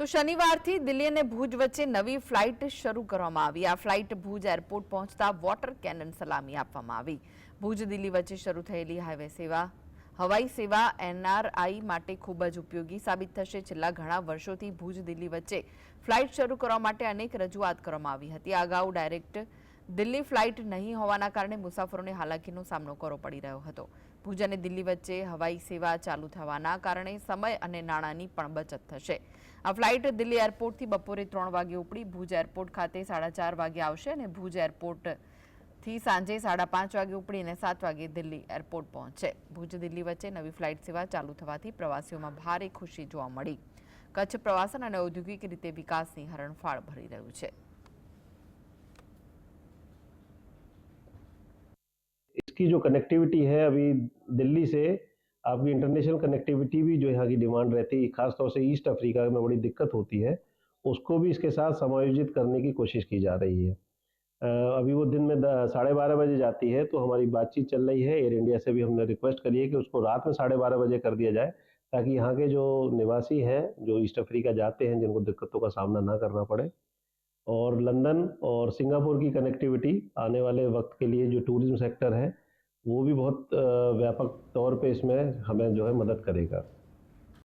તો શનિવારથી દિલ્હી અને ભુજ વચ્ચે નવી ફ્લાઇટ શરૂ કરવામાં આવી। આ ફ્લાઇટ ભુજ એરપોર્ટ પહોંચતા વોટર કેનન સલામી આપવામાં આવી। ભુજ દિલ્હી વચ્ચે શરૂ થયેલી હવાઈ સેવા એનઆરઆઈ માટે ખૂબ જ ઉપયોગી સાબિત થશે। છેલ્લા ઘણા વર્ષોથી ભુજ દિલ્હી વચ્ચે ફ્લાઇટ શરૂ કરવા માટે અનેક રજૂઆત કરવામાં આવી હતી। અગાઉ ડાયરેક્ટ દિલ્હી ફ્લાઇટ નહીં હોવાના કારણે મુસાફરોને હાલાકીનો સામનો કરવો પડી રહ્યો હતો। ભુજ અને દિલ્હી વચ્ચે હવાઈ સેવા ચાલુ થવાના કારણે સમય અને નાણાંની પણ બચત થશે। આ ફ્લાઇટ દિલ્હી એરપોર્ટથી બપોરે 3 વાગે ઉપડી ભુજ એરપોર્ટ ખાતે 4:30 વાગે આવશે અને ભુજ એરપોર્ટથી સાંજે 5:30 વાગે ઉપડીને 7 વાગે દિલ્હી એરપોર્ટ પહોંચશે। ભુજ દિલ્હી વચ્ચે નવી ફ્લાઇટ સેવા ચાલુ થવાથી પ્રવાસીઓમાં ભારે ખુશી જોવા મળી। કચ્છ પ્રવાસન અને ઔદ્યોગિક રીતે વિકાસની હરણફાળ ભરી રહ્યું છે। इसकी जो कनेक्टिविटी है अभी दिल्ली से आपकी इंटरनेशनल कनेक्टिविटी भी जो यहाँ की डिमांड रहती है, खासतौर से ईस्ट अफ्रीका में बड़ी दिक्कत होती है, उसको भी इसके साथ समायोजित करने की कोशिश की जा रही है। अभी वो दिन में 12:30 बजे जाती है, तो हमारी बातचीत चल रही है। एयर इंडिया से भी हमने रिक्वेस्ट करी है कि उसको रात में 12:30 बजे कर दिया जाए, ताकि यहाँ के जो निवासी हैं, जो ईस्ट अफ्रीका जाते हैं, जिनको दिक्कतों का सामना ना करना पड़े। और लंदन और सिंगापुर की कनेक्टिविटी आने वाले वक्त के लिए जो टूरिज्म सेक्टर है वो भी बहुत व्यापक तौर पे इसमें हमें जो है मदद करेगा।